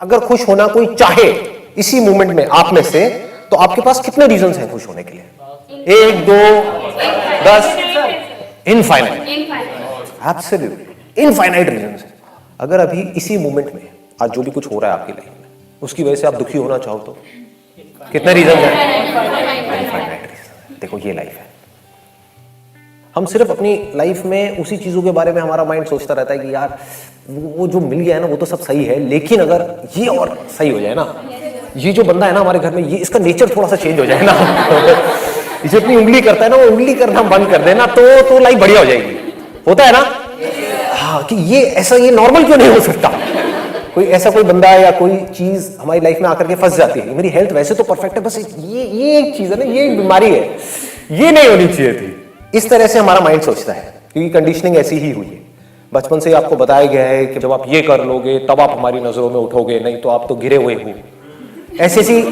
अगर खुश होना कोई चाहे इसी मोमेंट में आप में से, तो आपके पास कितने रीजंस हैं खुश होने के लिए? 1, 2, 10, इनफाइनाइट, एब्सोल्युटली इनफाइनाइट रीजंस है। अगर अभी इसी मोमेंट में आज जो भी कुछ हो रहा है आपकी लाइफ में, उसकी वजह से आप दुखी होना चाहो तो कितने रीजन हैं? Infinite reason. देखो ये लाइफ है। हम सिर्फ अपनी लाइफ में उसी चीजों के बारे में हमारा माइंड सोचता रहता है कि यार वो जो मिल गया है ना वो तो सब सही है, लेकिन अगर ये और सही हो जाए ना, ये जो बंदा है ना हमारे घर में, ये इसका नेचर थोड़ा सा चेंज हो जाए ना ये अपनी उंगली करता है ना, वो उंगली करना बंद कर देना तो लाइफ बढ़िया हो जाएगी। होता है ना? हाँ, कि ये ऐसा, ये नॉर्मल क्यों नहीं हो सकता? कोई ऐसा कोई बंदा या कोई चीज हमारी लाइफ में आकर के फंस जाती है। मेरी हेल्थ वैसे तो परफेक्ट है, बस ये एक चीज है ना, ये एक बीमारी है, ये नहीं होनी चाहिए थी। इस तरह से हमारा माइंड सोचता है, क्योंकि कंडीशनिंग ऐसी ही हुई है। बचपन से आपको बताया गया है कि जब आप ये कर लोगे तब आप हमारी नजरों में उठोगे, नहीं तो आप तो गिरे हुए हो। ऐसी ऐसी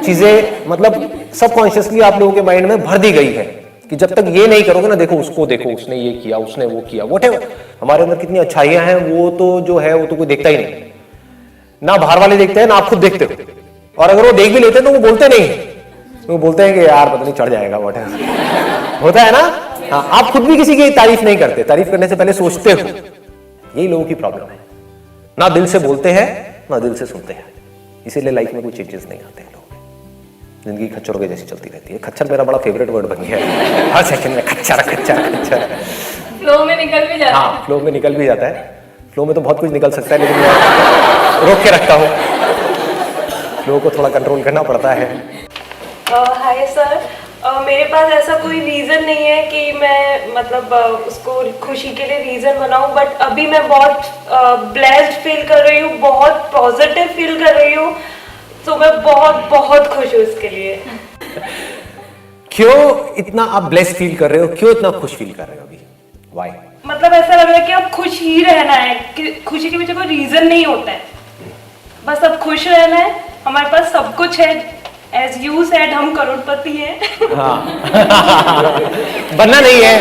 चीजें मतलब सबकॉन्शियसली आप लोगों के माइंड में भर दी गई है कि जब तक ये नहीं करोगे ना, देखो उसको, देखो उसने ये किया, उसने वो किया, व्हाटएवर। हमारे अंदर कितनी अच्छाइयां हैं वो तो जो है वो तो कोई देखता ही नहीं, ना बाहर वाले देखते हैं ना आप खुद देखते हो। और अगर वो देख भी लेते हैं तो वो बोलते नहीं, वो बोलते हैं कि यार पता नहीं चढ़ जाएगा, व्हाटएवर। होता है ना? हाँ, आप खुद भी किसी की तारीफ नहीं करते, तारीफ करने से पहले सोचते हो। यही लोगों की प्रॉब्लम है, ना दिल से बोलते हैं ना दिल से सुनते हैं, इसीलिए लाइफ में कोई चेंजेस नहीं आते हैं। लोग जिंदगी खच्चरों के जैसी चलती रहती है। खच्चर मेरा बड़ा फेवरेट वर्ड बन गया है, हर सेकंड में खच्चर खच्चर खच्चर। फ्लो में निकल भी जाता है। हाँ, फ्लो में निकल भी जाता है। फ्लो में तो बहुत कुछ निकल सकता है, लेकिन मैं रोक के रखता हूँ। फ्लो को थोड़ा कंट्रोल करना पड़ता है। हाय सर, मेरे पास ऐसा कोई रीज़न नहीं है कि मैं मतलब उसको खुशी के लिए रीज़न बनाऊं, बट अभी मैं बहुत ब्लेस्ड फील कर रही हूँ, बहुत पॉजिटिव फील कर रही हूँ, तो मैं बहुत बहुत खुश हूँ इसके लिए। क्यों इतना आप ब्लेस्ड फील कर रहे हो? क्यों इतना खुश फील कर रहे हो अभी? व्हाई? मतलब ऐसा लग रहा है कि अब खुश ही रहना है, कि खुशी के पीछे कोई रीज़न नहीं होता है, बस अब खुश रहना है। हमारे पास सब कुछ है, एज यू सेड हम करोड़पति हैं। हाँ बनना नहीं है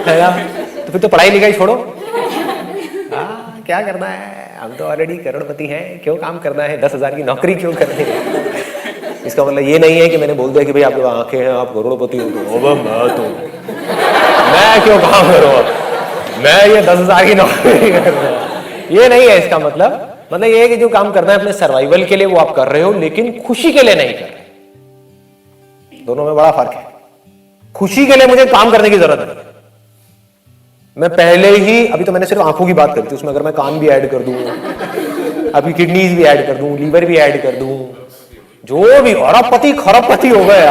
ना? तो फिर तो पढ़ाई लिखाई छोड़ो। हाँ, क्या करना है, हम तो ऑलरेडी करोड़पति हैं, क्यों काम करना है, 10,000 की नौकरी क्यों करनी है? इसका मतलब ये नहीं है कि मैंने बोल दिया कि भाई आपके आंखें हैं, आप करोड़पति हो, तो मैं क्यों काम करूँ, मैं ये 10,000 की नौकरी कर रहा हूँ, ये नहीं है इसका मतलब। मतलब ये है कि जो काम करना है अपने सर्वाइवल के लिए वो आप कर रहे हो, लेकिन खुशी के लिए नहीं कर रहे। दोनों में बड़ा फर्क है। खुशी के लिए मुझे काम करने की जरूरत नहीं है। मैं पहले ही, अभी तो मैंने सिर्फ आंखों की बात करी थी, उसमें अगर मैं कान भी ऐड कर दूं, अभी किडनीज भी ऐड कर दूं, लीवर भी ऐड कर दूं, जो भी, अरबपति खरबपति हो गए।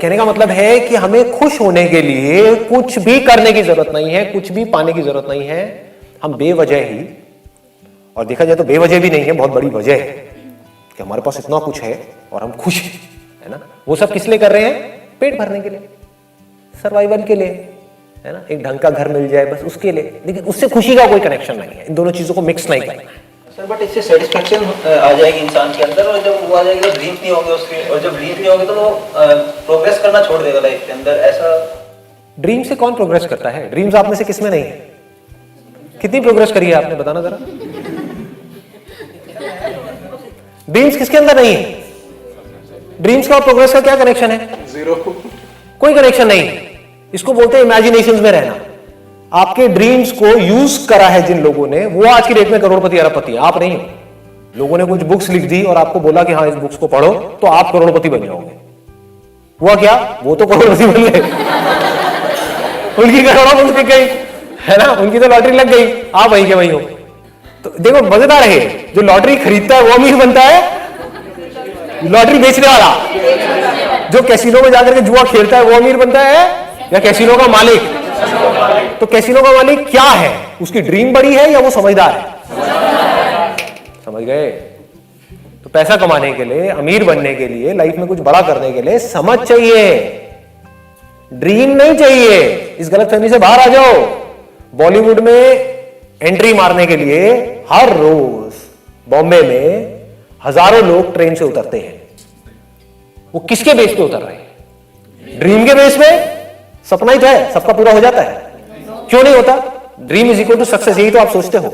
कहने का मतलब है कि हमें खुश होने के लिए कुछ भी करने की जरूरत नहीं है, कुछ भी पाने की जरूरत नहीं है। हम बेवजह ही, और देखा जाए तो बेवजह भी नहीं है, बहुत बड़ी वजह है कि हमारे पास इतना कुछ है और हम खुश हैं, है ना? वो सब किस लिए कर रहे हैं? पेट भरने के लिए, सर्वाइवल के लिए, है ना? एक ढंग का घर मिल जाए बस उसके लिए, लेकिन उससे खुशी का कोई कनेक्शन नहीं है। इन दोनों चीजों को मिक्स नहीं करना है सर। बट इससे सेटिस्फेक्शन आ जाएगी इंसान के अंदर, और जब वो आ जाएगी तो ड्रीम्स नहीं होंगे उसके, और जब ड्रीम्स नहीं होंगे तो वो प्रोग्रेस करना छोड़ देगा लाइफ के अंदर। ऐसा ड्रीम से कौन प्रोग्रेस करता है? ड्रीम्स आप में से किसमें नहीं है? कितनी प्रोग्रेस करी है आपने, बताना जरा। ड्रीम्स किसके अंदर नहीं है? ड्रीम्स का और प्रोग्रेस का क्या कनेक्शन है? जीरो। कोई कनेक्शन नहीं। इसको बोलते हैं इमेजिनेशंस में रहना। आपके ड्रीम्स को यूज करा है जिन लोगों ने, वो आज की डेट में करोड़पति अरबपति, आप नहीं हो। लोगों ने कुछ बुक्स लिख दी और आपको बोला कि हाँ इस बुक्स को पढ़ो तो आप करोड़पति बन जाओगे। हुआ क्या? वो तो करोड़पति बन गए, उनकी करोड़ों बुक्स बिक गई, है ना? उनकी तो लॉटरी लग गई, आप वही के वही हो। तो देखो मजेदार है, जो लॉटरी खरीदता है वो अमीर बनता है, लॉटरी बेचने वाला जो कैसीनो में जाकर के जुआ खेलता है वो अमीर बनता है, या कैसीनो का मालिक? तो कैसीनो का मालिक क्या है? उसकी ड्रीम बड़ी है या वो समझदार है? समझ गए? तो पैसा कमाने के लिए, अमीर बनने के लिए, लाइफ में कुछ बड़ा करने के लिए समझ चाहिए, ड्रीम नहीं चाहिए। इस गलतफहमी से बाहर आ जाओ। बॉलीवुड में एंट्री मारने के लिए हर रोज बॉम्बे में हजारों लोग ट्रेन से उतरते हैं। वो किसके बेस पे उतर रहे हैं? ड्रीम के बेस पे। सपना ही तो है, सबका पूरा हो जाता है, क्यों नहीं होता? Dream is equal to success, यही तो आप सोचते हो,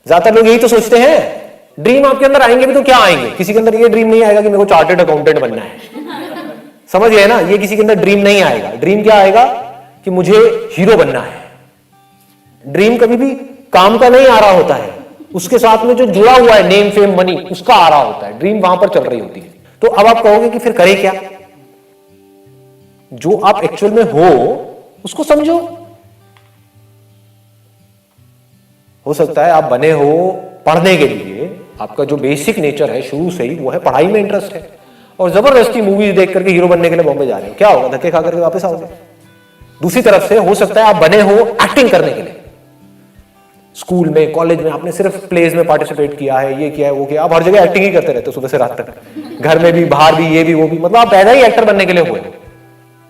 ज्यादातर लोग यही तो सोचते हैं। ड्रीम आपके अंदर आएंगे भी तो क्या आएंगे, किसी के अंदर ये ड्रीम नहीं आएगा कि मेरे को चार्टर्ड अकाउंटेंट बनना है, समझ गए ना, ये किसी के अंदर ड्रीम नहीं आएगा। ड्रीम क्या आएगा कि मुझे हीरो बनना है। ड्रीम कभी भी काम का नहीं आ रहा होता है, उसके साथ में जो जुड़ा हुआ है नेम फेम मनी उसका आ रहा होता है, ड्रीम वहां पर चल रही होती है। तो अब आप कहोगे कि फिर करें क्या, जो आप एक्चुअल में हो उसको समझो। हो सकता है आप बने हो पढ़ने के लिए, आपका जो बेसिक नेचर है शुरू से ही वो है पढ़ाई में इंटरेस्ट है, और जबरदस्ती मूवीज देख करके हीरो बनने के लिए बॉम्बे जा रहे हो, क्या होगा, धक्के खा करके वापस आओगे। दूसरी तरफ से हो सकता है आप बने हो एक्टिंग करने के लिए, स्कूल में कॉलेज में आपने सिर्फ प्लेज में पार्टिसिपेट किया है, ये किया है वो किया, आप हर जगह एक्टिंग ही करते रहते हो सुबह से रात तक, घर में भी बाहर भी, ये भी वो भी, मतलब आप पैदा ही एक्टर बनने के लिए हुए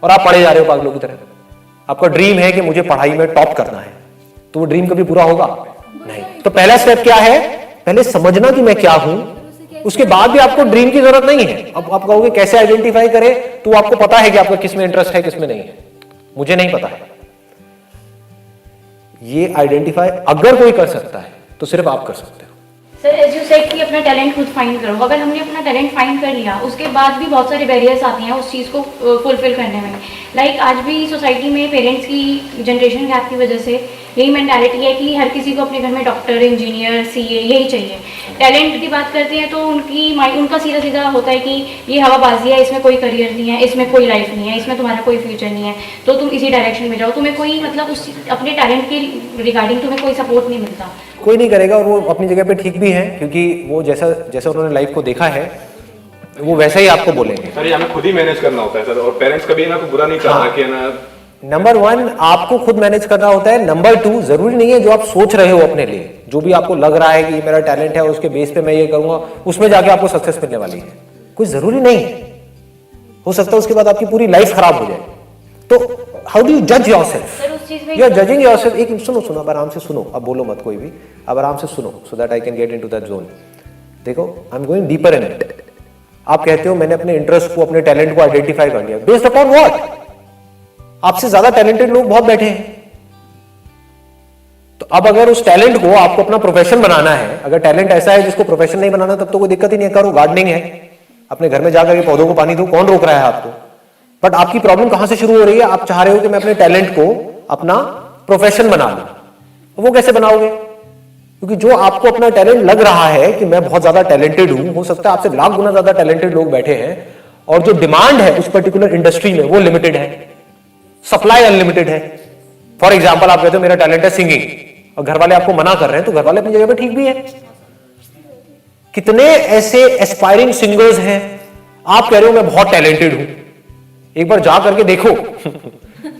और आप पढ़े जा रहे हो पागलों की तरह। आपका ड्रीम है कि मुझे पढ़ाई में टॉप करना है, तो वो ड्रीम कभी पूरा होगा नहीं। तो पहला स्टेप क्या है, पहले समझना कि मैं क्या हूं, उसके बाद भी आपको ड्रीम की जरूरत नहीं है। अब आप कहोगे कैसे आइडेंटिफाई करें, तो आपको पता है कि आपका किस में इंटरेस्ट है किस में नहीं है, मुझे नहीं पता है। ये आइडेंटिफाई अगर कोई कर सकता है तो सिर्फ आप कर सकते हो। सर एज यू सेड कि अपना टैलेंट खुद फाइंड करो, अगर हमने अपना टैलेंट फाइंड कर लिया उसके बाद भी बहुत सारे बैरियर्स आती हैं उस चीज़ को फुलफिल करने में। लाइक आज भी सोसाइटी में पेरेंट्स की जनरेशन गैप की वजह से यही मेंटालिटी है कि हर किसी को अपने घर में डॉक्टर, इंजीनियर, सीए यही चाहिए। टैलेंट की बात करते हैं तो उनका सीधा सीधा होता है कि ये हवाबाजी है, इसमें कोई करियर नहीं है, इसमें कोई लाइफ नहीं है, इसमें तुम्हारा कोई फ्यूचर नहीं है, तो तुम इसी डायरेक्शन में जाओ। तुम्हें कोई मतलब उस अपने टैलेंट के रिगार्डिंग तुम्हें कोई सपोर्ट नहीं मिलता। कोई नहीं करेगा, और वो अपनी जगह पे ठीक भी है, क्योंकि वो जैसा उन्होंने लाइफ को देखा है वो वैसा ही आपको बोलेंगे। सर ये हमें खुद ही मैनेज करना होता है सर, और पेरेंट्स कभी ना तो बुरा नहीं चाहता कि ना। नंबर 1 आपको खुद मैनेज करना होता है। नंबर 2 जरूरी नहीं है जो आप सोच रहे हो अपने लिए, जो भी आपको लग रहा है कि मेरा टैलेंट है उसके बेस पे मैं ये करूंगा, उसमें जाके आपको सक्सेस मिलने वाली है, कोई जरूरी नहीं है। हो सकता है उसके बाद आपकी पूरी लाइफ खराब हो जाए। तो हाउ डू यू जज yourself? You are judging yourself. एक सुनो अब आराम से सुनो, अब बोलो मत कोई भी, अब आराम से सुनो so that I can get into that zone. देखो I am going deeper in it. आप कहते हो मैंने अपने इंटरेस्ट को, अपने टैलेंट को आइडेंटिफाई कर लिया, बेस्ड अपॉन व्हाट? आपसे ज्यादा टैलेंटेड लोग बहुत बैठे हैं। तो अब अगर उस टैलेंट को आपको अपना प्रोफेशन बनाना है, अगर टैलेंट ऐसा है जिसको प्रोफेशन नहीं बनाना, तब तो कोई दिक्कत ही नहीं है, करो। गार्डनिंग है, अपने घर में जाकर के पौधों को पानी दो, कौन रोक रहा है आपको? बट आपकी प्रॉब्लम कहां से शुरू हो रही है? आप चाह रहे हो कि मैं अपने टैलेंट को अपना प्रोफेशन बना लूं। वो कैसे बनाओगे? क्योंकि जो आपको अपना टैलेंट लग रहा है कि मैं बहुत ज्यादा टैलेंटेड हूं, हो सकता है आपसे लाख गुना ज्यादा टैलेंटेड लोग बैठे हैं, और जो डिमांड है उस पर्टिकुलर इंडस्ट्री में वो लिमिटेड है, सप्लाई अनलिमिटेड है। फॉर एग्जाम्पल आप कहते हो मेरा टैलेंट है सिंगिंग, और घर वाले आपको मना कर रहे हैं, तो घर वाले अपनी जगह पे ठीक भी है। कितने ऐसे एस्पायरिंग सिंगर्स हैं, आप कह रहे हो मैं बहुत टैलेंटेड हूं, एक बार जा करके देखो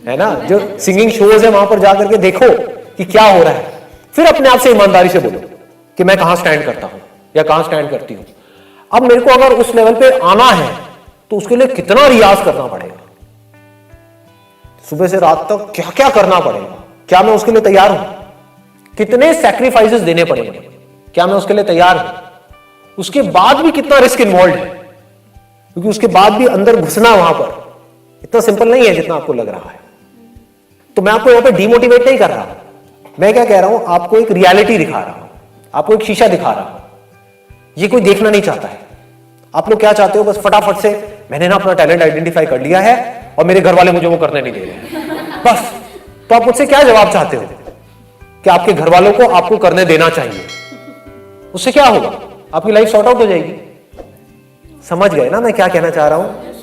है ना, जो सिंगिंग शोज है वहां पर जा करके देखो कि क्या हो रहा है, फिर अपने आप से ईमानदारी से बोलो कि मैं कहां स्टैंड करता हूं या कहां स्टैंड करती हूं। अब मेरे को अगर उस लेवल पे आना है तो उसके लिए कितना रियाज करना पड़ेगा, सुबह से रात तक क्या क्या करना पड़ेगा, क्या मैं उसके लिए तैयार हूं? कितने सैक्रिफाइसेस देने पड़ेंगे, क्या मैं उसके लिए तैयार हूं? उसके बाद भी कितना रिस्क इन्वॉल्व है, क्योंकि उसके बाद भी अंदर घुसना वहां पर इतना सिंपल नहीं है जितना आपको लग रहा है। तो मैं आपको यहां पे डीमोटिवेट नहीं कर रहा, मैं क्या कह रहा हूं, आपको एक रियलिटी दिखा रहा हूं, आपको एक शीशा दिखा रहा हूं। ये कोई देखना नहीं चाहता है। आप लोग क्या चाहते हो, बस फटाफट से मैंने ना अपना टैलेंट आइडेंटिफाई कर लिया है और मेरे घर वाले मुझे वो करने नहीं दे रहे, बस। तो आप मुझसे क्या जवाब चाहते हो कि आपके घर वालों को आपको करने देना चाहिए? उससे क्या होगा? आपकी लाइफ सॉर्ट आउट हो जाएगी। समझ गए ना मैं क्या कहना चाह रहा हूं?